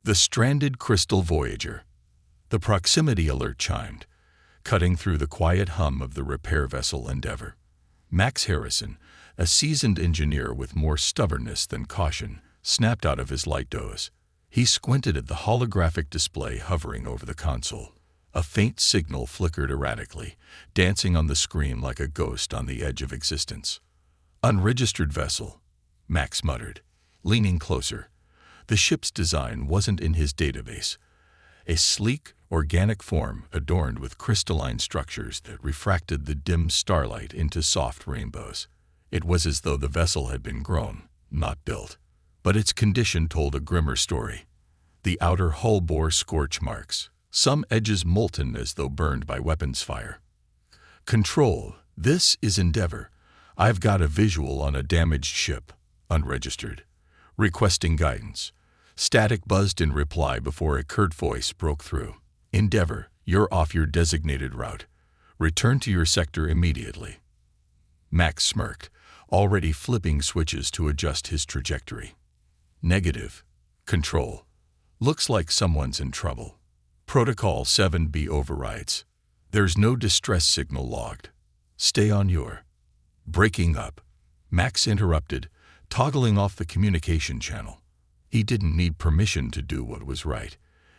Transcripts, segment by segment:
The stranded crystal Voyager. The proximity alert chimed, cutting through the quiet hum of the repair vessel Endeavour. Max Harrison, a seasoned engineer with more stubbornness than caution, snapped out of his light doze. He squinted at the holographic display hovering over the console. A faint signal flickered erratically, dancing on the screen like a ghost on the edge of existence. Unregistered vessel, Max muttered, leaning closer. The ship's design wasn't in his database. A sleek, organic form adorned with crystalline structures that refracted the dim starlight into soft rainbows. It was as though the vessel had been grown, not built. But its condition told a grimmer story. The outer hull bore scorch marks, some edges molten as though burned by weapons fire. "Control, this is Endeavour. I've got a visual on a damaged ship, unregistered. Requesting guidance." Static buzzed in reply before a curt voice broke through. "Endeavour, you're off your designated route. Return to your sector immediately." Max smirked, already flipping switches to adjust his trajectory. "Negative. Control. Looks like someone's in trouble. Protocol 7B overrides. There's no distress signal logged. Stay on your—" Breaking up, Max interrupted, toggling off the communication channel. He didn't need permission to do what was right.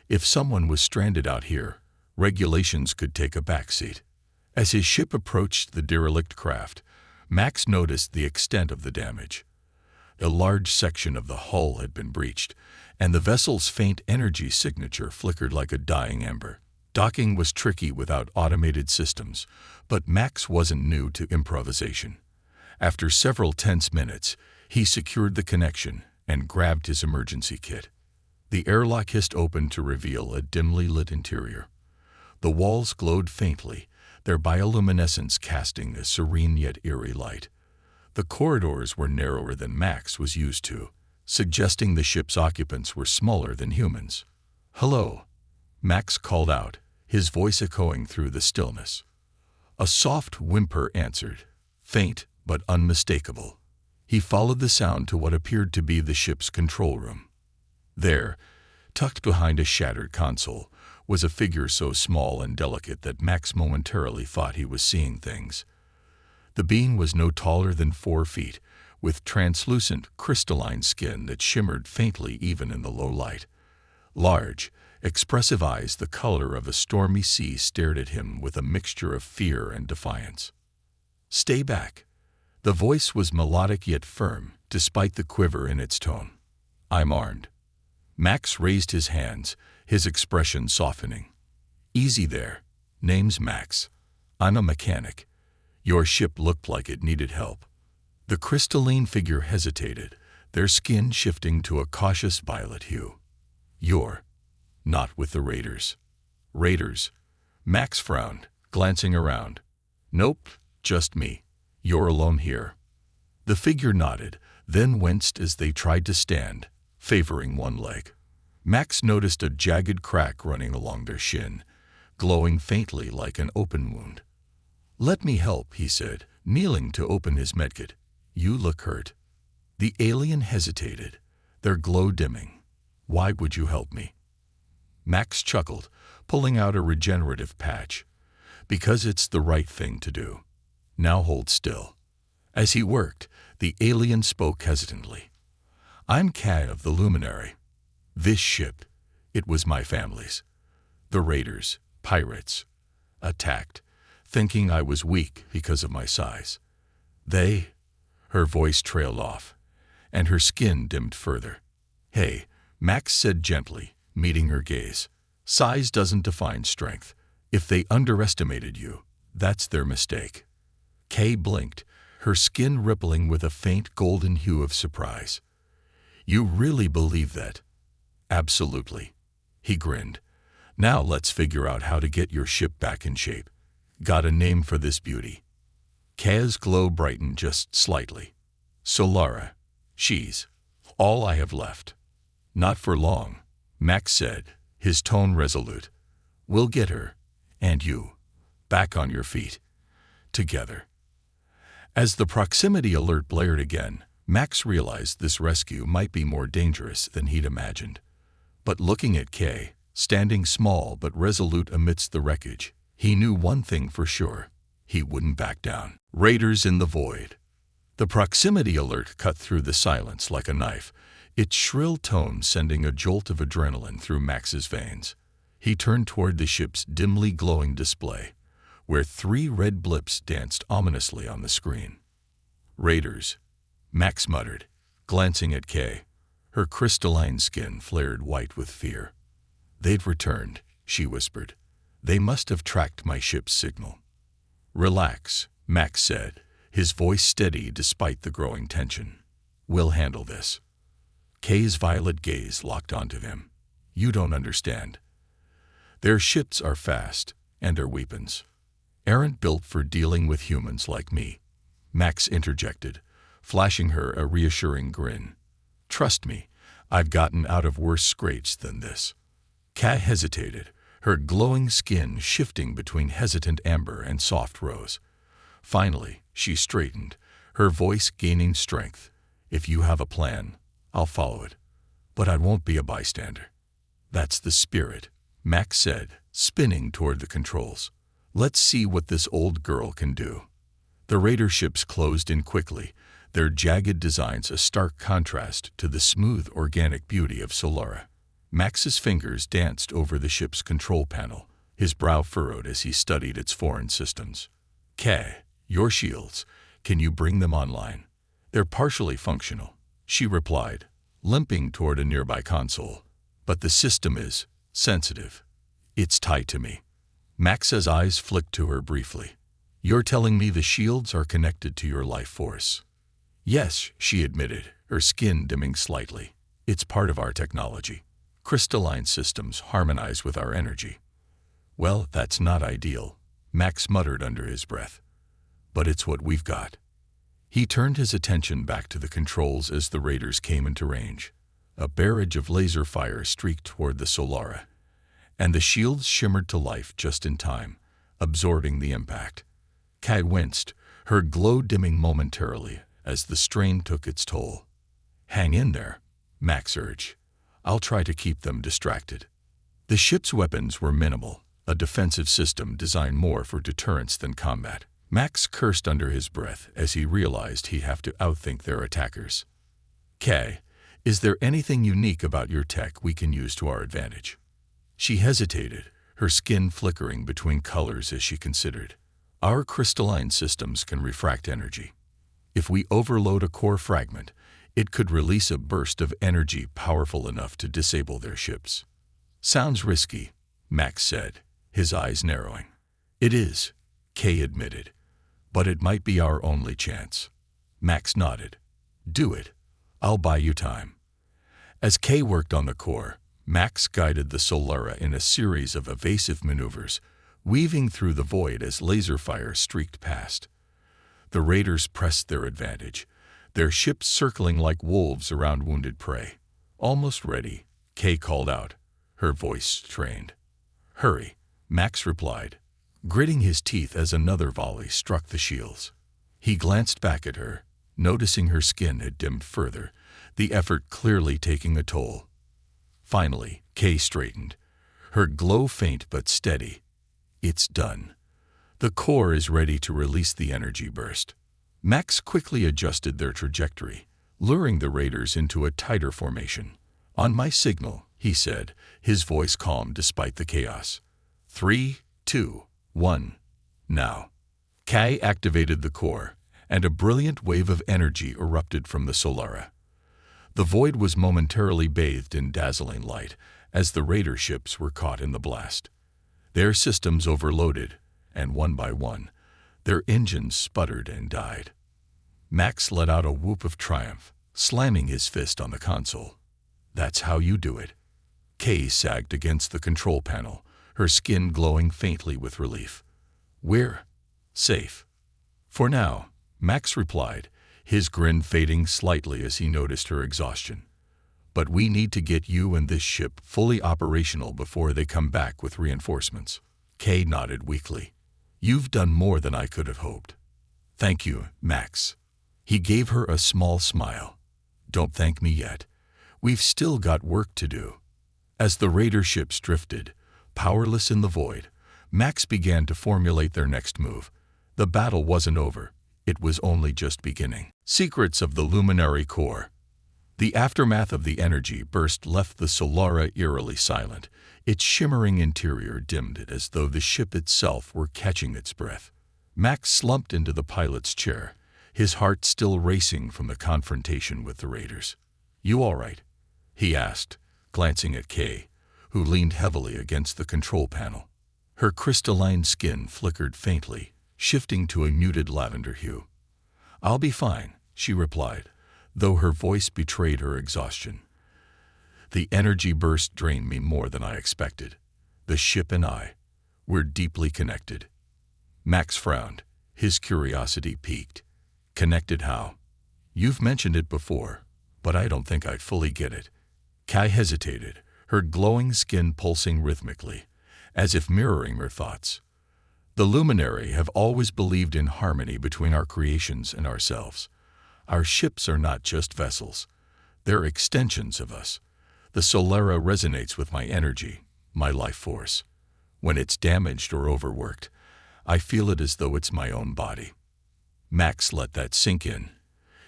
If someone was stranded out here, regulations could take a backseat. As his ship approached the derelict craft, Max noticed the extent of the damage. A large section of the hull had been breached, and the vessel's faint energy signature flickered like a dying ember. Docking was tricky without automated systems, but Max wasn't new to improvisation. After several tense minutes, he secured the connection and grabbed his emergency kit. The airlock hissed open to reveal a dimly lit interior. The walls glowed faintly, their bioluminescence casting a serene yet eerie light. The corridors were narrower than Max was used to, suggesting the ship's occupants were smaller than humans. "Hello," Max called out, his voice echoing through the stillness. A soft whimper answered, faint but unmistakable. He followed the sound to what appeared to be the ship's control room. There, tucked behind a shattered console, was a figure so small and delicate that Max momentarily thought he was seeing things. The being was no taller than 4 feet, with translucent, crystalline skin that shimmered faintly even in the low light. Large, expressive eyes the color of a stormy sea stared at him with a mixture of fear and defiance. "Stay back." The voice was melodic yet firm, despite the quiver in its tone. "I'm armed." Max raised his hands, his expression softening. "Easy there. Name's Max. I'm a mechanic. Your ship looked like it needed help." The crystalline figure hesitated, their skin shifting to a cautious violet hue. "You're not with the Raiders." "Raiders?" Max frowned, glancing around. "Nope, just me. You're alone here." The figure nodded, then winced as they tried to stand, favoring one leg. Max noticed a jagged crack running along their shin, glowing faintly like an open wound. "Let me help," he said, kneeling to open his medkit. "You look hurt." The alien hesitated, their glow dimming. "Why would you help me?" Max chuckled, pulling out a regenerative patch. "Because it's the right thing to do. Now hold still." As he worked, the alien spoke hesitantly. "I'm Cat of the Luminary. This ship, it was my family's. The Raiders, pirates, attacked, thinking I was weak because of my size. They—" Her voice trailed off, and her skin dimmed further. "Hey," Max said gently, meeting her gaze. "Size doesn't define strength. If they underestimated you, that's their mistake." Kay blinked, her skin rippling with a faint golden hue of surprise. "You really believe that?" "Absolutely." He grinned. "Now let's figure out how to get your ship back in shape. Got a name for this beauty?" Kay's glow brightened just slightly. "Solara. She's all I have left." "Not for long," Max said, his tone resolute. "We'll get her, and you, back on your feet. Together." As the proximity alert blared again, Max realized this rescue might be more dangerous than he'd imagined. But looking at Kay, standing small but resolute amidst the wreckage, he knew one thing for sure. He wouldn't back down. Raiders in the void. The proximity alert cut through the silence like a knife, its shrill tone sending a jolt of adrenaline through Max's veins. He turned toward the ship's dimly glowing display, where 3 red blips danced ominously on the screen. Raiders, Max muttered, glancing at Kay. Her crystalline skin flared white with fear. They'd returned, she whispered. They must have tracked my ship's signal. Relax, Max said, his voice steady despite the growing tension. We'll handle this. Kay's violet gaze locked onto him. You don't understand. Their ships are fast, and their weapons aren't built for dealing with humans like me, Max interjected, flashing her a reassuring grin. Trust me, I've gotten out of worse scrapes than this. Kay hesitated, her glowing skin shifting between hesitant amber and soft rose. Finally, she straightened, her voice gaining strength. If you have a plan, I'll follow it. But I won't be a bystander. That's the spirit, Max said, spinning toward the controls. Let's see what this old girl can do. The raider ships closed in quickly, their jagged designs a stark contrast to the smooth organic beauty of Solara. Max's fingers danced over the ship's control panel, his brow furrowed as he studied its foreign systems. Kay, your shields, can you bring them online? They're partially functional, she replied, limping toward a nearby console. But the system is sensitive. It's tied to me. Max's eyes flicked to her briefly. You're telling me the shields are connected to your life force? Yes, she admitted, her skin dimming slightly. It's part of our technology. Crystalline systems harmonize with our energy. Well, that's not ideal, Max muttered under his breath. But it's what we've got. He turned his attention back to the controls as the raiders came into range. A barrage of laser fire streaked toward the Solara, and the shields shimmered to life just in time, absorbing the impact. Kay winced, her glow dimming momentarily as the strain took its toll. Hang in there, Max urged. I'll try to keep them distracted. The ship's weapons were minimal, a defensive system designed more for deterrence than combat. Max cursed under his breath as he realized he'd have to outthink their attackers. Kay, is there anything unique about your tech we can use to our advantage? She hesitated, her skin flickering between colors as she considered. Our crystalline systems can refract energy. If we overload a core fragment, it could release a burst of energy powerful enough to disable their ships. Sounds risky, Max said, his eyes narrowing. It is, Kay admitted, but it might be our only chance. Max nodded. Do it. I'll buy you time. As Kay worked on the core, Max guided the Solara in a series of evasive maneuvers, weaving through the void as laser fire streaked past. The raiders pressed their advantage, their ships circling like wolves around wounded prey. Almost ready, Kay called out, her voice strained. Hurry, Max replied, gritting his teeth as another volley struck the shields. He glanced back at her, noticing her skin had dimmed further, the effort clearly taking a toll. Finally, Kay straightened, her glow faint but steady. It's done. The core is ready to release the energy burst. Max quickly adjusted their trajectory, luring the raiders into a tighter formation. On my signal, he said, his voice calm despite the chaos. 3, 2, 1. Now. Kay activated the core, and a brilliant wave of energy erupted from the Solara. The void was momentarily bathed in dazzling light as the raider ships were caught in the blast. Their systems overloaded, and one by one, their engines sputtered and died. Max let out a whoop of triumph, slamming his fist on the console. That's how you do it. Kay sagged against the control panel, her skin glowing faintly with relief. We're safe. For now, Max replied, his grin fading slightly as he noticed her exhaustion. But we need to get you and this ship fully operational before they come back with reinforcements. Kay nodded weakly. You've done more than I could have hoped. Thank you, Max. He gave her a small smile. Don't thank me yet. We've still got work to do. As the raider ships drifted, powerless in the void, Max began to formulate their next move. The battle wasn't over. It was only just beginning. Secrets of the luminary core. The aftermath of the energy burst left the Solara eerily silent. Its shimmering interior dimmed it as though the ship itself were catching its breath. Max slumped into the pilot's chair, his heart still racing from the confrontation with the raiders. "You all right?" he asked, glancing at Kay, who leaned heavily against the control panel. Her crystalline skin flickered faintly, shifting to a muted lavender hue. "I'll be fine," she replied, though her voice betrayed her exhaustion. "The energy burst drained me more than I expected. The ship and I, we're deeply connected." Max frowned, his curiosity piqued. "Connected how?" "You've mentioned it before, but I don't think I'd fully get it." Kai hesitated, her glowing skin pulsing rhythmically, as if mirroring her thoughts. "The Luminary have always believed in harmony between our creations and ourselves. Our ships are not just vessels. They're extensions of us. The Solara resonates with my energy, my life force. When it's damaged or overworked, I feel it as though it's my own body." Max let that sink in.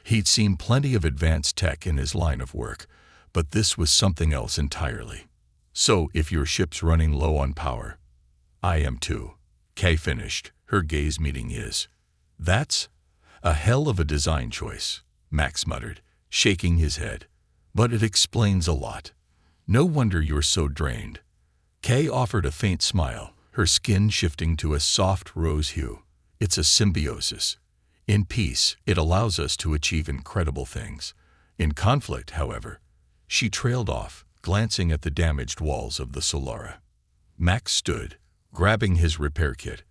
He'd seen plenty of advanced tech in his line of work, but this was something else entirely. "So, if your ship's running low on power, I am too," Kay finished, her gaze meeting his. "That's a hell of a design choice," Max muttered, shaking his head. "But it explains a lot. No wonder you're so drained." Kay offered a faint smile, her skin shifting to a soft rose hue. "It's a symbiosis. In peace, it allows us to achieve incredible things. In conflict, however," she trailed off, glancing at the damaged walls of the Solara. Max stood, grabbing his repair kit.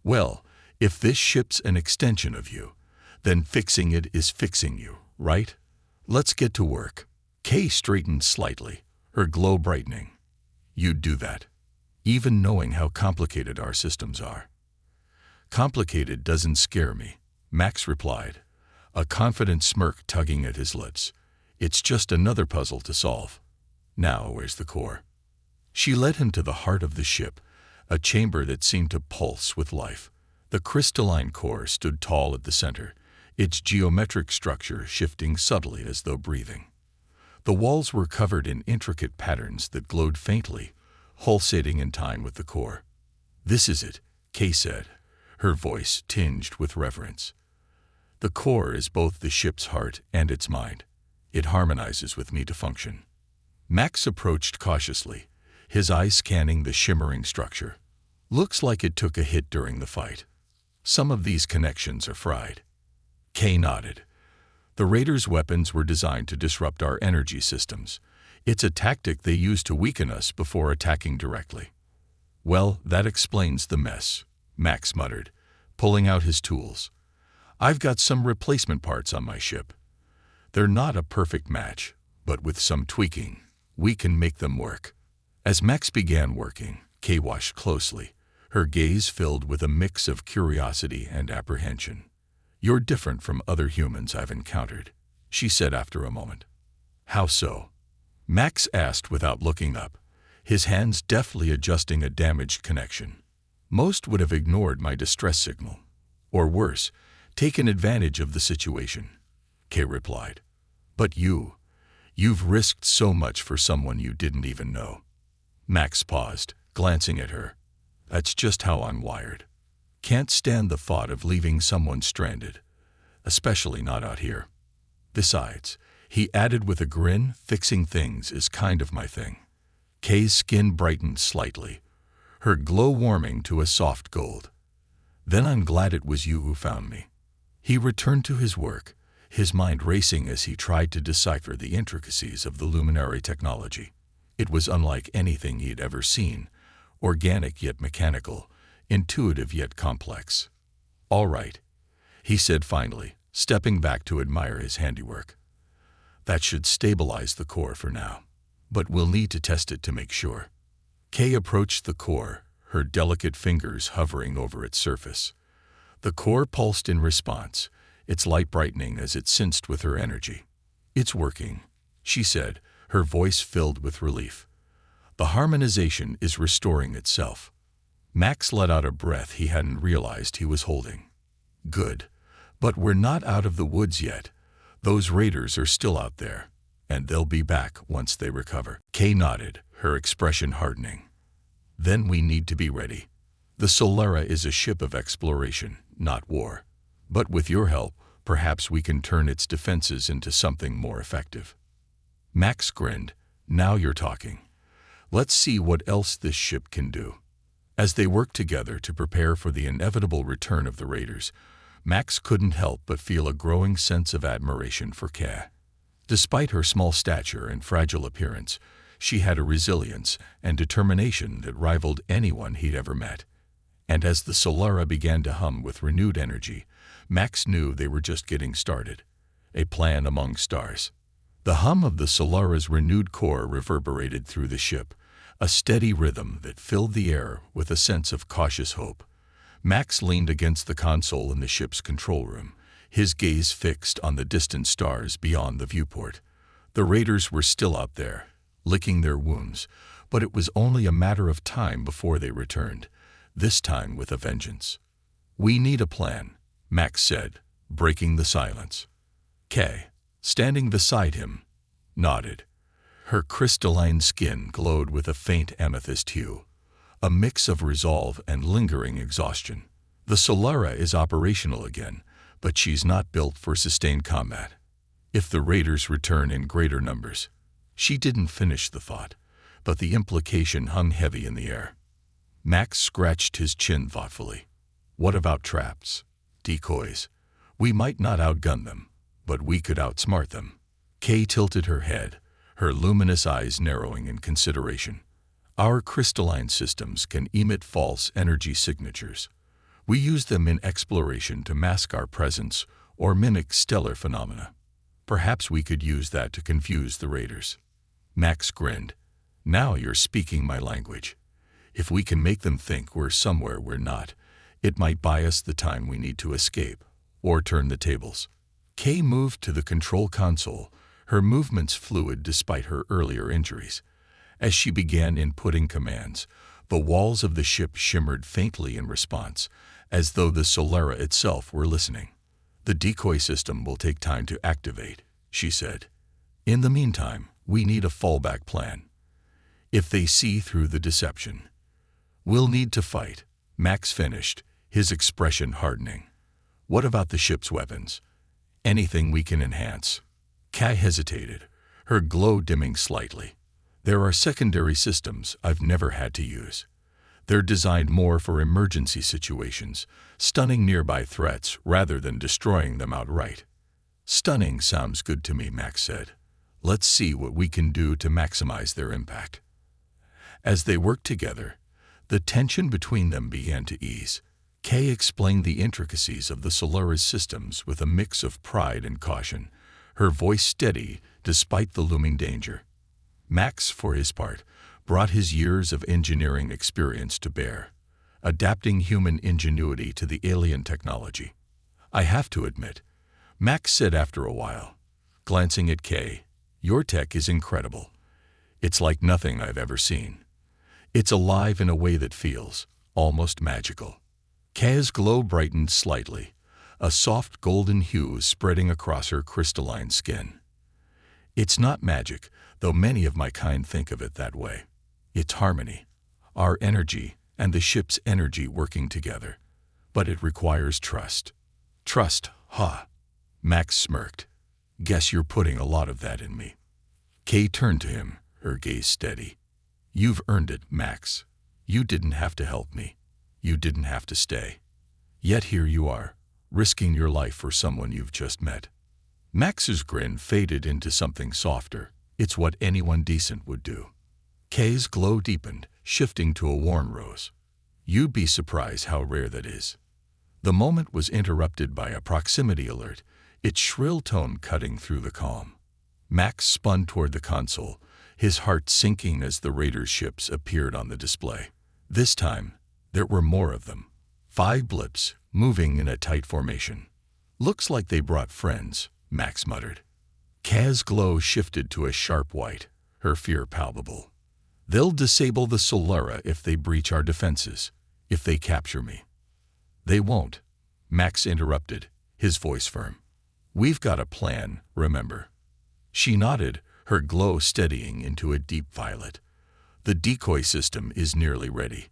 "Well, if this ship's an extension of you, then fixing it is fixing you, right? Let's get to work." Kay straightened slightly, her glow brightening. "You'd do that, even knowing how complicated our systems are." "Complicated doesn't scare me," Max replied, a confident smirk tugging at his lips. "It's just another puzzle to solve. Now, where's the core?" She led him to the heart of the ship, a chamber that seemed to pulse with life. The crystalline core stood tall at the center, its geometric structure shifting subtly as though breathing. The walls were covered in intricate patterns that glowed faintly, pulsating in time with the core. "This is it," Kay said, her voice tinged with reverence. "The core is both the ship's heart and its mind. It harmonizes with me to function." Max approached cautiously, his eyes scanning the shimmering structure. "Looks like it took a hit during the fight. Some of these connections are fried." Kay nodded. "The Raiders' weapons were designed to disrupt our energy systems. It's a tactic they use to weaken us before attacking directly." "Well, that explains the mess," Max muttered, pulling out his tools. "I've got some replacement parts on my ship. They're not a perfect match, but with some tweaking, we can make them work." As Max began working, Kay watched closely, her gaze filled with a mix of curiosity and apprehension. "You're different from other humans I've encountered," she said after a moment. "How so?" Max asked without looking up, his hands deftly adjusting a damaged connection. "Most would have ignored my distress signal, or worse, taken advantage of the situation," Kay replied. "But you've risked so much for someone you didn't even know." Max paused, glancing at her. "That's just how I'm wired. Can't stand the thought of leaving someone stranded, especially not out here. Besides," he added with a grin, "fixing things is kind of my thing." Kay's skin brightened slightly, her glow warming to a soft gold. "Then I'm glad it was you who found me." He returned to his work, his mind racing as he tried to decipher the intricacies of the luminary technology. It was unlike anything he'd ever seen, organic yet mechanical, intuitive yet complex. "All right," he said finally, stepping back to admire his handiwork. "That should stabilize the core for now, but we'll need to test it to make sure." Kay approached the core, her delicate fingers hovering over its surface. The core pulsed in response, its light brightening as it sensed with her energy. "It's working," she said, her voice filled with relief. The harmonization is restoring itself. Max let out a breath he hadn't realized he was holding. Good. But we're not out of the woods yet. Those raiders are still out there, and they'll be back once they recover. Kay nodded, her expression hardening. Then we need to be ready. The Solara is a ship of exploration, not war. But with your help, perhaps we can turn its defenses into something more effective. Max grinned. Now you're talking. Let's see what else this ship can do. As they worked together to prepare for the inevitable return of the raiders, Max couldn't help but feel a growing sense of admiration for Kay. Despite her small stature and fragile appearance, she had a resilience and determination that rivaled anyone he'd ever met. And as the Solara began to hum with renewed energy, Max knew they were just getting started. A plan among stars. The hum of the Solara's renewed core reverberated through the ship, a steady rhythm that filled the air with a sense of cautious hope. Max leaned against the console in the ship's control room, his gaze fixed on the distant stars beyond the viewport. The raiders were still out there, licking their wounds, but it was only a matter of time before they returned, this time with a vengeance. We need a plan, Max said, breaking the silence. Kay, standing beside him, nodded. Her crystalline skin glowed with a faint amethyst hue, a mix of resolve and lingering exhaustion. The Solara is operational again, but she's not built for sustained combat. If the raiders return in greater numbers. She didn't finish the thought, but the implication hung heavy in the air. Max scratched his chin thoughtfully. What about traps? Decoys? We might not outgun them, but we could outsmart them. Kay tilted her head, her luminous eyes narrowing in consideration. Our crystalline systems can emit false energy signatures. We use them in exploration to mask our presence or mimic stellar phenomena. Perhaps we could use that to confuse the raiders. Max grinned. Now you're speaking my language. If we can make them think we're somewhere we're not, it might buy us the time we need to escape, or turn the tables. Kay moved to the control console, her movements fluid despite her earlier injuries. As she began inputting commands, the walls of the ship shimmered faintly in response, as though the Solara itself were listening. The decoy system will take time to activate, she said. In the meantime, we need a fallback plan. If they see through the deception, we'll need to fight, Max finished, his expression hardening. What about the ship's weapons? Anything we can enhance? Kay hesitated, her glow dimming slightly. There are secondary systems I've never had to use. They're designed more for emergency situations, stunning nearby threats rather than destroying them outright. Stunning sounds good to me, Max said. Let's see what we can do to maximize their impact. As they worked together, the tension between them began to ease. Kay explained the intricacies of the Solara's systems with a mix of pride and caution, her voice steady despite the looming danger. Max, for his part, brought his years of engineering experience to bear, adapting human ingenuity to the alien technology. I have to admit, Max said after a while, glancing at Kay, your tech is incredible. It's like nothing I've ever seen. It's alive in a way that feels almost magical. Kay's glow brightened slightly, a soft golden hue spreading across her crystalline skin. It's not magic, though many of my kind think of it that way. It's harmony, our energy and the ship's energy working together. But it requires trust. Trust, huh? Max smirked. Guess you're putting a lot of that in me. Kay turned to him, her gaze steady. You've earned it, Max. You didn't have to help me. You didn't have to stay. Yet here you are, risking your life for someone you've just met. Max's grin faded into something softer. It's what anyone decent would do. Kay's glow deepened, shifting to a warm rose. You'd be surprised how rare that is. The moment was interrupted by a proximity alert, its shrill tone cutting through the calm. Max spun toward the console, his heart sinking as the raiders' ships appeared on the display. This time, there were more of them. 5 blips, moving in a tight formation. Looks like they brought friends, Max muttered. Kay's glow shifted to a sharp white, her fear palpable. They'll disable the Solara if they breach our defenses, if they capture me. They won't, Max interrupted, his voice firm. We've got a plan, remember? She nodded, her glow steadying into a deep violet. The decoy system is nearly ready.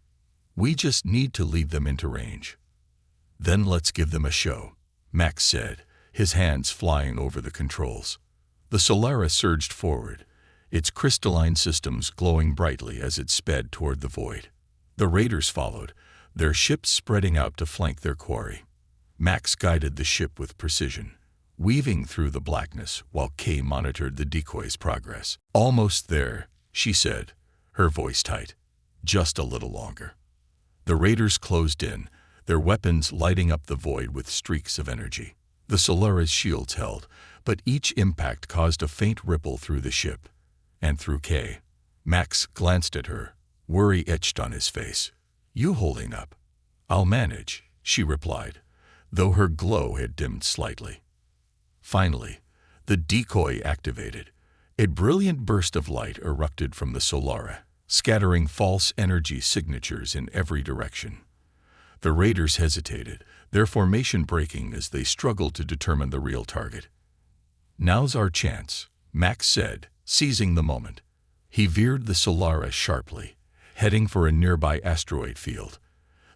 We just need to lead them into range. Then let's give them a show, Max said, his hands flying over the controls. The Solara surged forward, its crystalline systems glowing brightly as it sped toward the void. The raiders followed, their ships spreading out to flank their quarry. Max guided the ship with precision, weaving through the blackness while Kay monitored the decoy's progress. Almost there, she said, her voice tight. Just a little longer. The raiders closed in, their weapons lighting up the void with streaks of energy. The Solara's shields held, but each impact caused a faint ripple through the ship, and through Kay. Max glanced at her, worry etched on his face. You holding up? I'll manage, she replied, though her glow had dimmed slightly. Finally, the decoy activated. A brilliant burst of light erupted from the Solara, scattering false energy signatures in every direction. The raiders hesitated, their formation breaking as they struggled to determine the real target. Now's our chance, Max said, seizing the moment. He veered the Solara sharply, heading for a nearby asteroid field.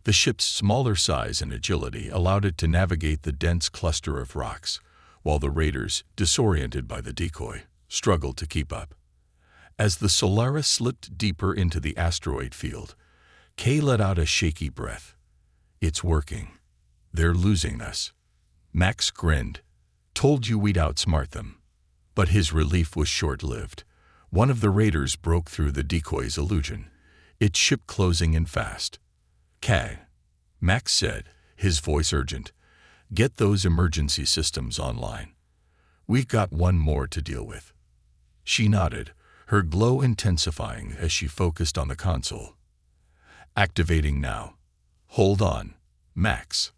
The ship's smaller size and agility allowed it to navigate the dense cluster of rocks, while the raiders, disoriented by the decoy, struggled to keep up. As the Solara slipped deeper into the asteroid field, Kay let out a shaky breath. It's working. They're losing us. Max grinned. Told you we'd outsmart them. But his relief was short-lived. One of the raiders broke through the decoy's illusion, its ship closing in fast. Kay, Max said, his voice urgent, get those emergency systems online. We've got one more to deal with. She nodded, her glow intensifying as she focused on the console. Activating now. Hold on, Max.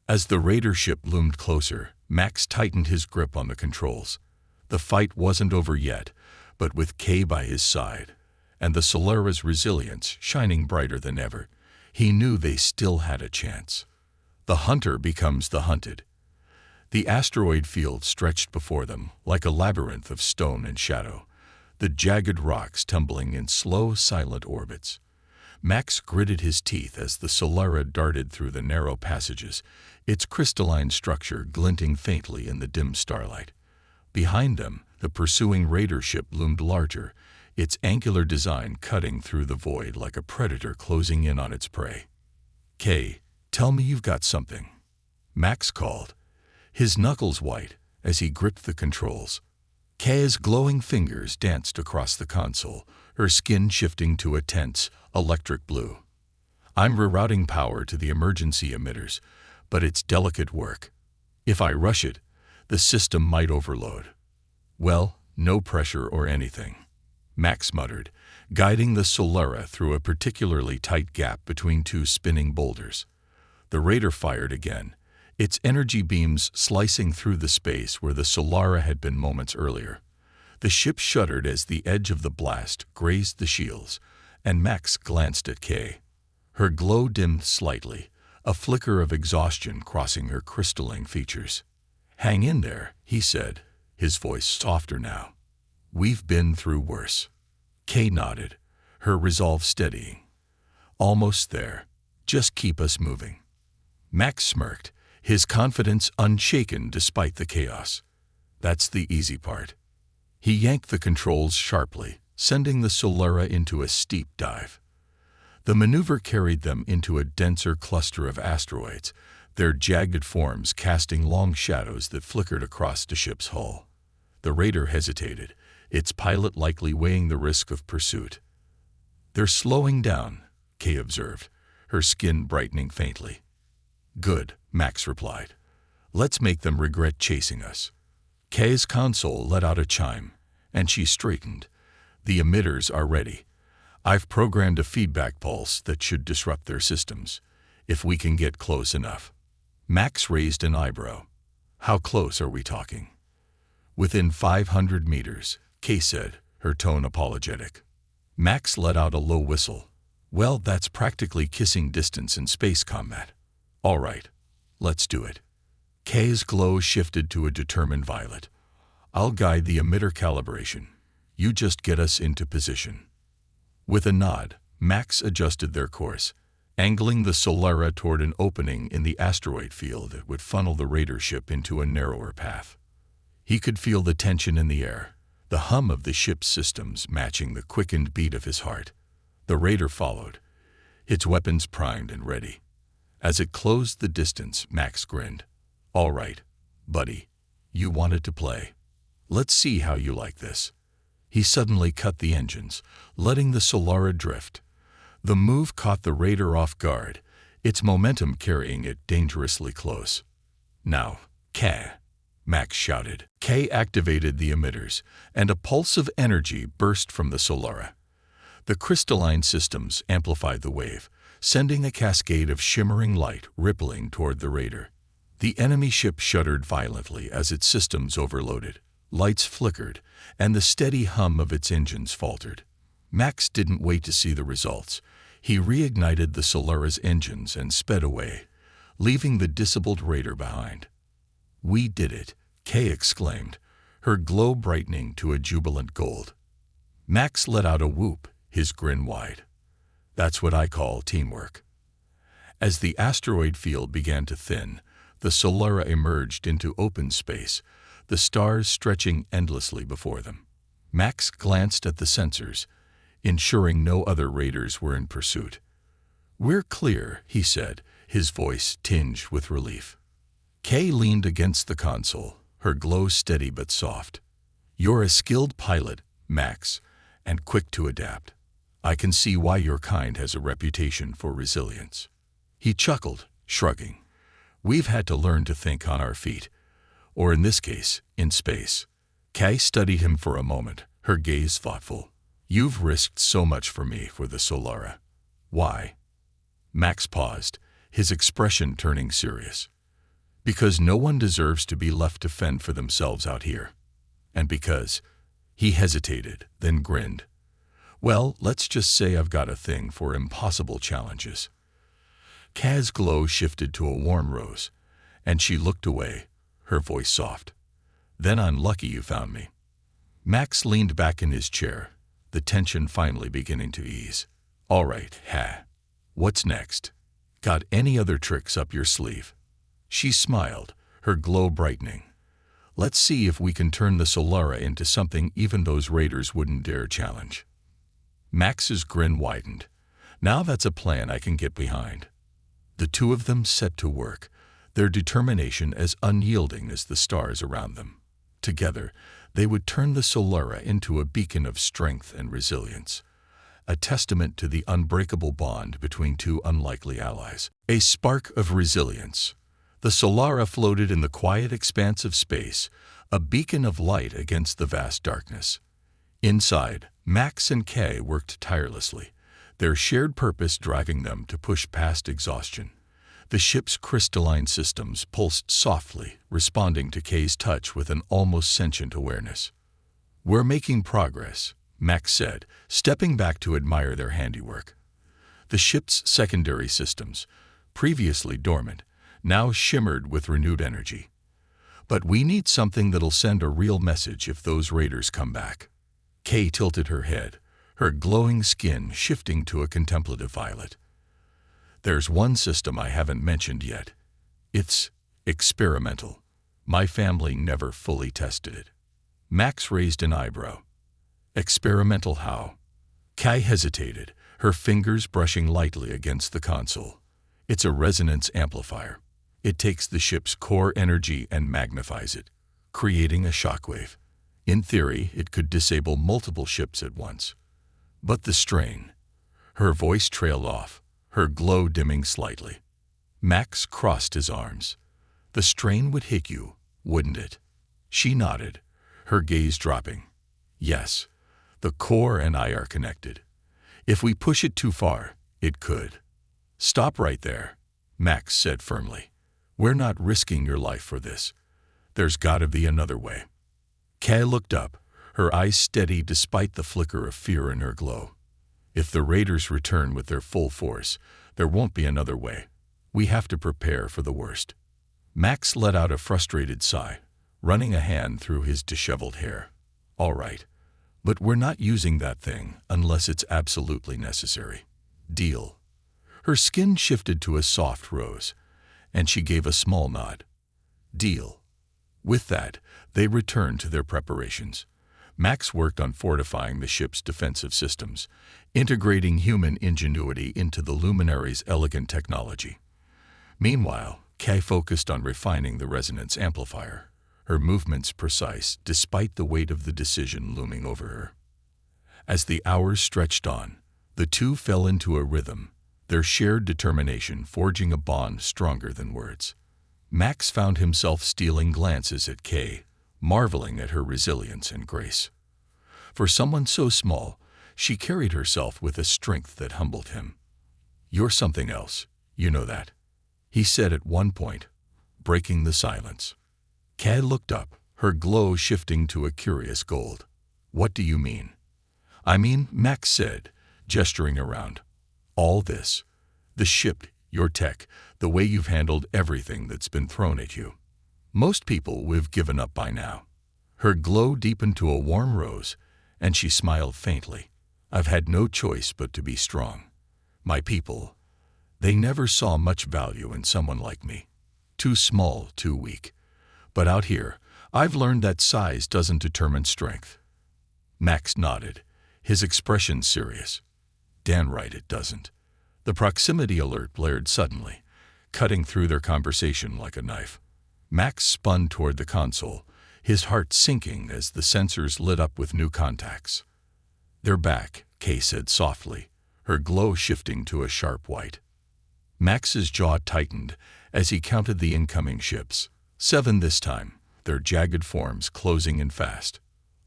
As the raider ship loomed closer, Max tightened his grip on the controls. The fight wasn't over yet, but with Kay by his side, and the Solara's resilience shining brighter than ever, he knew they still had a chance. The hunter becomes the hunted. The asteroid field stretched before them like a labyrinth of stone and shadow, the jagged rocks tumbling in slow, silent orbits. Max gritted his teeth as the Solara darted through the narrow passages, its crystalline structure glinting faintly in the dim starlight. Behind them, the pursuing raider ship loomed larger, its angular design cutting through the void like a predator closing in on its prey. Kay, tell me you've got something, Max called, his knuckles white as he gripped the controls. Kay's glowing fingers danced across the console, her skin shifting to a tense, electric blue. I'm rerouting power to the emergency emitters, but it's delicate work. If I rush it, the system might overload. Well, no pressure or anything, Max muttered, guiding the Solara through a particularly tight gap between two spinning boulders. The raider fired again, its energy beams slicing through the space where the Solara had been moments earlier. The ship shuddered as the edge of the blast grazed the shields, and Max glanced at Kay. Her glow dimmed slightly, a flicker of exhaustion crossing her crystalline features. Hang in there, he said, his voice softer now. We've been through worse. Kay nodded, her resolve steadying. Almost there. Just keep us moving. Max smirked, his confidence unshaken despite the chaos. That's the easy part. He yanked the controls sharply, sending the Solara into a steep dive. The maneuver carried them into a denser cluster of asteroids, their jagged forms casting long shadows that flickered across the ship's hull. The raider hesitated, its pilot likely weighing the risk of pursuit. They're slowing down, Kay observed, her skin brightening faintly. Good, Max replied. Let's make them regret chasing us. Kay's console let out a chime, and she straightened. The emitters are ready. I've programmed a feedback pulse that should disrupt their systems, if we can get close enough. Max raised an eyebrow. How close are we talking? Within 500 meters, Kay said, her tone apologetic. Max let out a low whistle. Well, that's practically kissing distance in space combat. All right, let's do it. Kay's glow shifted to a determined violet. I'll guide the emitter calibration. You just get us into position. With a nod, Max adjusted their course, angling the Solara toward an opening in the asteroid field that would funnel the raider ship into a narrower path. He could feel the tension in the air, the hum of the ship's systems matching the quickened beat of his heart. The raider followed, its weapons primed and ready. As it closed the distance, Max grinned. All right, buddy, you wanted to play. Let's see how you like this. He suddenly cut the engines, letting the Solara drift. The move caught the raider off guard, its momentum carrying it dangerously close. Now, Kay, Max shouted. Kay activated the emitters, and a pulse of energy burst from the Solara. The crystalline systems amplified the wave, sending a cascade of shimmering light rippling toward the raider. The enemy ship shuddered violently as its systems overloaded. Lights flickered, and the steady hum of its engines faltered. Max didn't wait to see the results. He reignited the Solara's engines and sped away, leaving the disabled raider behind. We did it, Kay exclaimed, her glow brightening to a jubilant gold. Max let out a whoop, his grin wide. That's what I call teamwork. As the asteroid field began to thin, the Solara emerged into open space, the stars stretching endlessly before them. Max glanced at the sensors, ensuring no other raiders were in pursuit. We're clear, he said, his voice tinged with relief. Kay leaned against the console, her glow steady but soft. You're a skilled pilot, Max, and quick to adapt. I can see why your kind has a reputation for resilience. He chuckled, shrugging. We've had to learn to think on our feet, or in this case, in space. Kay studied him for a moment, her gaze thoughtful. You've risked so much for me for the Solara. Why? Max paused, his expression turning serious. Because no one deserves to be left to fend for themselves out here. And because... He hesitated, then grinned. Well, let's just say I've got a thing for impossible challenges. Kay's glow shifted to a warm rose, and she looked away, her voice soft. Then I'm lucky you found me. Max leaned back in his chair, the tension finally beginning to ease. All right, what's next? Got any other tricks up your sleeve? She smiled, her glow brightening. Let's see if we can turn the Solara into something even those raiders wouldn't dare challenge. Max's grin widened. Now that's a plan I can get behind. The two of them set to work, their determination as unyielding as the stars around them. Together, they would turn the Solara into a beacon of strength and resilience, a testament to the unbreakable bond between two unlikely allies. A spark of resilience. The Solara floated in the quiet expanse of space, a beacon of light against the vast darkness. Inside, Max and Kay worked tirelessly, their shared purpose driving them to push past exhaustion. The ship's crystalline systems pulsed softly, responding to Kay's touch with an almost sentient awareness. We're making progress, Max said, stepping back to admire their handiwork. The ship's secondary systems, previously dormant, now shimmered with renewed energy. But we need something that'll send a real message if those raiders come back. Kay tilted her head, her glowing skin shifting to a contemplative violet. There's one system I haven't mentioned yet. It's experimental. My family never fully tested it. Max raised an eyebrow. Experimental how? Kay hesitated, her fingers brushing lightly against the console. It's a resonance amplifier. It takes the ship's core energy and magnifies it, creating a shockwave. In theory, it could disable multiple ships at once. But the strain. Her voice trailed off, her glow dimming slightly. Max crossed his arms. The strain would hit you, wouldn't it? She nodded, her gaze dropping. Yes, the core and I are connected. If we push it too far, it could. Stop right there, Max said firmly. We're not risking your life for this. There's gotta be another way. Kay looked up, her eyes steady despite the flicker of fear in her glow. If the raiders return with their full force, there won't be another way. We have to prepare for the worst. Max let out a frustrated sigh, running a hand through his disheveled hair. All right, but we're not using that thing unless it's absolutely necessary. Deal. Her skin shifted to a soft rose, and she gave a small nod. Deal. With that, they returned to their preparations. Max worked on fortifying the ship's defensive systems, integrating human ingenuity into the luminary's elegant technology. Meanwhile, Kay focused on refining the resonance amplifier, her movements precise despite the weight of the decision looming over her. As the hours stretched on, the two fell into a rhythm, their shared determination forging a bond stronger than words. Max found himself stealing glances at Kay, marveling at her resilience and grace. For someone so small, she carried herself with a strength that humbled him. "You're something else, you know that," he said at one point, breaking the silence. Kay looked up, her glow shifting to a curious gold. "What do you mean?" "I mean," Max said, gesturing around. "All this. The ship, your tech, the way you've handled everything that's been thrown at you. Most people would have given up by now." Her glow deepened to a warm rose, and she smiled faintly. "I've had no choice but to be strong. My people, they never saw much value in someone like me. Too small, too weak. But out here, I've learned that size doesn't determine strength." Max nodded, his expression serious. "Damn right it doesn't." The proximity alert blared suddenly, cutting through their conversation like a knife. Max spun toward the console, his heart sinking as the sensors lit up with new contacts. "They're back," Kay said softly, her glow shifting to a sharp white. Max's jaw tightened as he counted the incoming ships. 7 this time, their jagged forms closing in fast.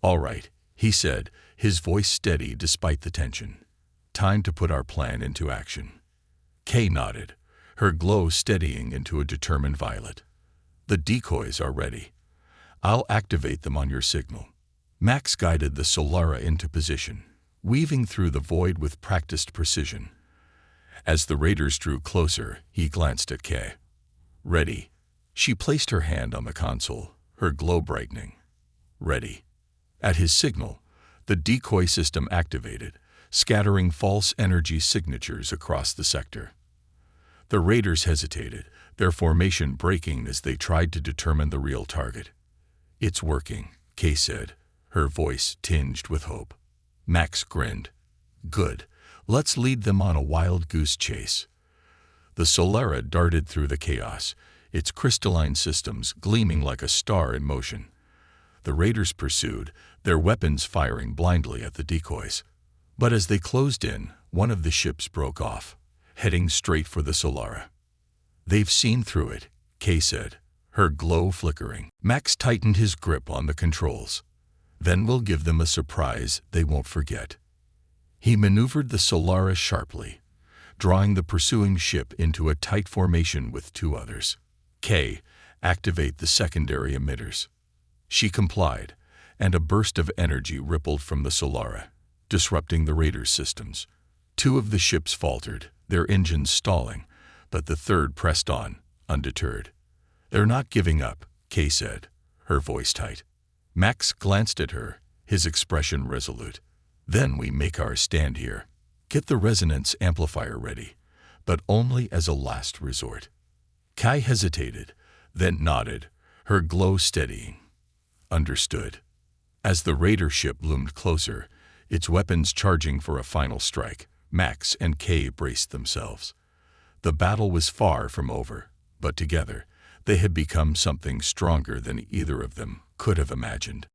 "All right," he said, his voice steady despite the tension. "Time to put our plan into action." Kay nodded, her glow steadying into a determined violet. "The decoys are ready. I'll activate them on your signal." Max guided the Solara into position, weaving through the void with practiced precision. As the raiders drew closer, he glanced at Kay. "Ready." She placed her hand on the console, her glow brightening. "Ready." At his signal, the decoy system activated, scattering false energy signatures across the sector. The raiders hesitated, their formation breaking as they tried to determine the real target. "It's working," Kay said, her voice tinged with hope. Max grinned. "Good. Let's lead them on a wild goose chase." The Solara darted through the chaos, its crystalline systems gleaming like a star in motion. The raiders pursued, their weapons firing blindly at the decoys. But as they closed in, one of the ships broke off, heading straight for the Solara. "They've seen through it," Kay said, her glow flickering. Max tightened his grip on the controls. "Then we'll give them a surprise they won't forget." He maneuvered the Solara sharply, drawing the pursuing ship into a tight formation with 2 others. "Kay, activate the secondary emitters." She complied, and a burst of energy rippled from the Solara, disrupting the raiders' systems. 2 of the ships faltered, their engines stalling, but the third pressed on, undeterred. "They're not giving up," Kay said, her voice tight. Max glanced at her, his expression resolute. "Then we make our stand here. Get the resonance amplifier ready, but only as a last resort." Kay hesitated, then nodded, her glow steadying. "Understood." As the raider ship loomed closer, its weapons charging for a final strike, Max and Kay braced themselves. The battle was far from over, but together, they had become something stronger than either of them could have imagined.